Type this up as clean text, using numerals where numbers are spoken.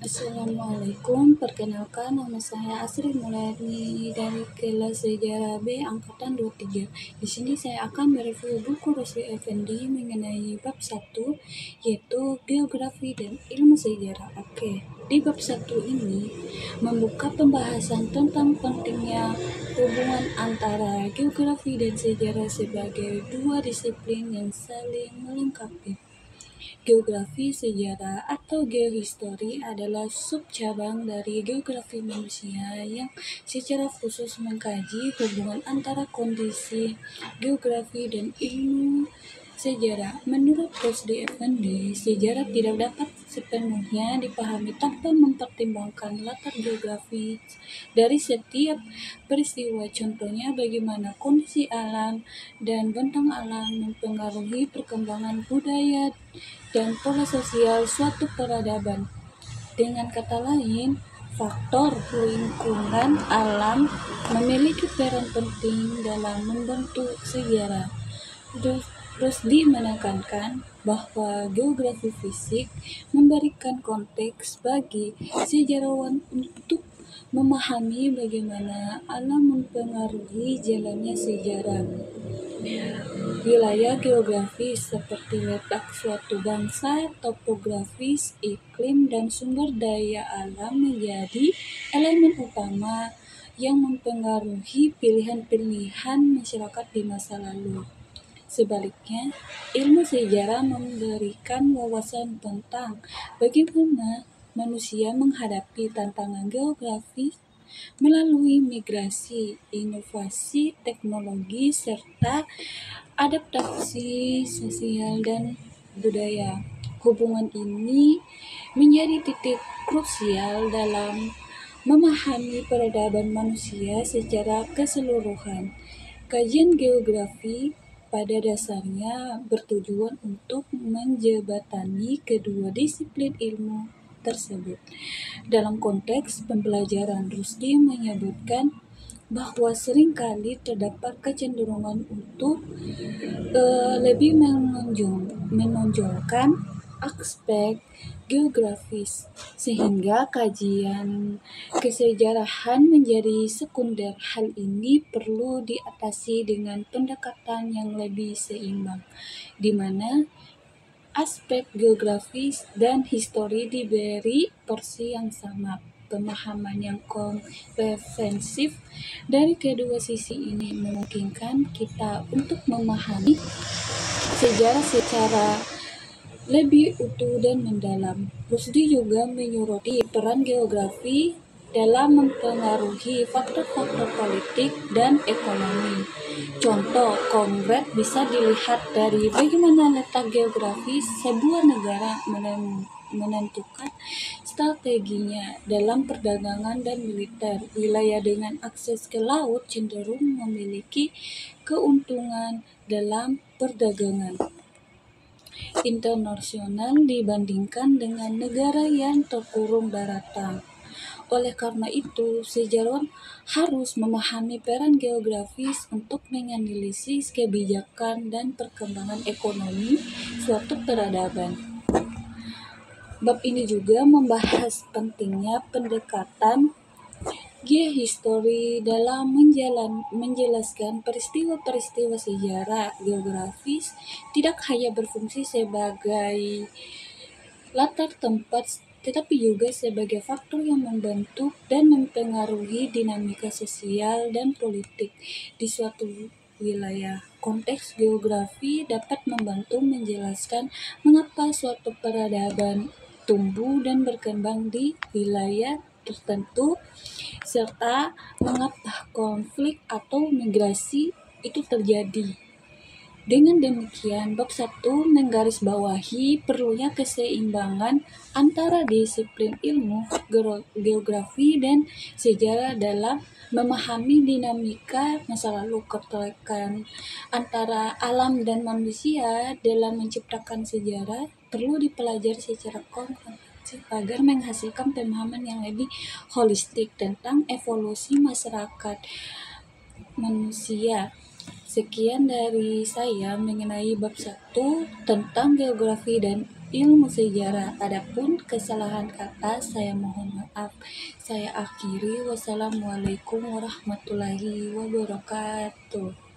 Assalamualaikum, perkenalkan nama saya Asri Mulyani dari kelas sejarah B angkatan 23. Di sini saya akan mereview buku Rusli Effendi mengenai bab 1 yaitu Geografi dan Ilmu Sejarah. Oke, di bab 1 ini membuka pembahasan tentang pentingnya hubungan antara geografi dan sejarah sebagai dua disiplin yang saling melengkapi. Geografi sejarah atau geohistory adalah subcabang dari geografi manusia yang secara khusus mengkaji hubungan antara kondisi geografi dan ilmu sejarah. Menurut Rusdi Effendi, sejarah tidak dapat sepenuhnya dipahami tanpa mempertimbangkan latar geografis dari setiap peristiwa. Contohnya bagaimana kondisi alam dan bentang alam mempengaruhi perkembangan budaya dan pola sosial suatu peradaban. Dengan kata lain, faktor lingkungan alam memiliki peran penting dalam membentuk sejarah. Rusdi menekankan bahwa geografi fisik memberikan konteks bagi sejarawan untuk memahami bagaimana alam mempengaruhi jalannya sejarah. Wilayah geografis seperti letak suatu bangsa, topografis, iklim, dan sumber daya alam menjadi elemen utama yang mempengaruhi pilihan-pilihan masyarakat di masa lalu. Sebaliknya, ilmu sejarah memberikan wawasan tentang bagaimana manusia menghadapi tantangan geografis melalui migrasi, inovasi teknologi, serta adaptasi sosial dan budaya. Hubungan ini menjadi titik krusial dalam memahami peradaban manusia secara keseluruhan. Kajian geografi pada dasarnya bertujuan untuk menjembatani kedua disiplin ilmu tersebut. Dalam konteks pembelajaran, Rusdi menyebutkan bahwa seringkali terdapat kecenderungan untuk lebih menonjolkan aspek geografis, sehingga kajian kesejarahan menjadi sekunder. Hal ini perlu diatasi dengan pendekatan yang lebih seimbang, di mana aspek geografis dan histori diberi porsi yang sama. Pemahaman yang komprehensif dari kedua sisi ini memungkinkan kita untuk memahami sejarah secara lebih utuh dan mendalam. Rusdi juga menyoroti peran geografi dalam mempengaruhi faktor-faktor politik dan ekonomi. Contoh konkret bisa dilihat dari bagaimana letak geografis sebuah negara menentukan strateginya dalam perdagangan dan militer. Wilayah dengan akses ke laut cenderung memiliki keuntungan dalam perdagangan internasional dibandingkan dengan negara yang terkurung daratan. Oleh karena itu, sejarawan harus memahami peran geografis untuk menganalisis kebijakan dan perkembangan ekonomi suatu peradaban. Bab ini juga membahas pentingnya pendekatan geohistory dalam menjelaskan peristiwa-peristiwa sejarah. Geografis tidak hanya berfungsi sebagai latar tempat, tetapi juga sebagai faktor yang membentuk dan mempengaruhi dinamika sosial dan politik di suatu wilayah. Konteks geografi dapat membantu menjelaskan mengapa suatu peradaban tumbuh dan berkembang di wilayah tertentu, serta mengapa konflik atau migrasi itu terjadi. Dengan demikian, bab 1 menggarisbawahi perlunya keseimbangan antara disiplin ilmu geografi dan sejarah dalam memahami dinamika masa lalu. Keterkaitan antara alam dan manusia dalam menciptakan sejarah perlu dipelajari secara komprehensif agar menghasilkan pemahaman yang lebih holistik tentang evolusi masyarakat manusia. Sekian dari saya mengenai bab 1 tentang geografi dan ilmu sejarah. Adapun kesalahan kata saya mohon maaf. Saya akhiri. Wassalamualaikum warahmatullahi wabarakatuh.